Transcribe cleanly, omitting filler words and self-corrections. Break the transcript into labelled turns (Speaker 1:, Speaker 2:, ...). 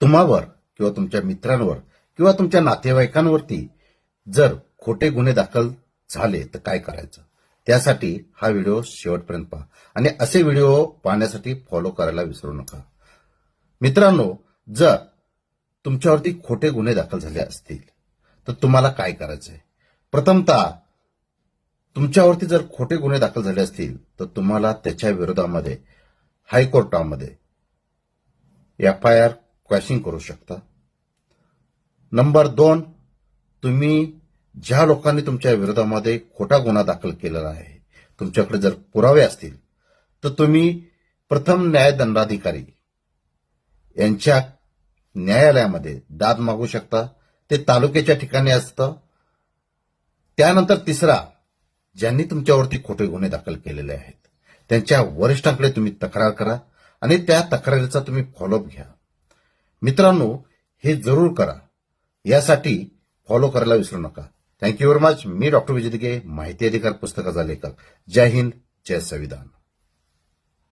Speaker 1: तुम्हावर किंवा तुमच्या मित्रांवर किंवा तुमच्या नातेवाईकांवरती जर खोटे गुन्हे दाखल झाले तर काय करायचं, त्यासाठी हा व्हिडिओ शेवटपर्यंत पहा आणि असे व्हिडिओ पाहण्यासाठी फॉलो करायला विसरू नका. मित्रांनो, जर तुमच्यावरती खोटे गुन्हे दाखल झाले असतील तर तुम्हाला काय करायचंय? प्रथमतः तुमच्यावरती जर खोटे गुन्हे दाखल झाले असतील तर तुम्हाला त्याच्या विरोधामध्ये हायकोर्टामध्ये FIR क्वॅशिंग करू शकता. नंबर 2, तुम्ही ज्या लोकांनी तुमच्या विरोधामध्ये खोटा गुन्हा दाखल केलेला आहे, तुमच्याकडे जर पुरावे असतील तर तुम्ही प्रथम न्यायदंडाधिकारी यांच्या न्यायालयामध्ये दाद मागू शकता. ते तालुक्याच्या ठिकाणी असतं. त्यानंतर तिसरा, ज्यांनी तुमच्यावरती खोटे गुन्हे दाखल केलेले आहेत त्यांच्या वरिष्ठांकडे तुम्ही तक्रार करा आणि त्या तक्रारीचा तुम्ही फॉलोअप घ्या. मित्रांनो, हे जरूर करा. यासाठी फॉलो करायला विसरू नका. Thank you very much. मी डॉक्टर विजय दिघे, माहिती अधिकार पुस्तकाचा लेखक. जय हिंद, जय संविधान.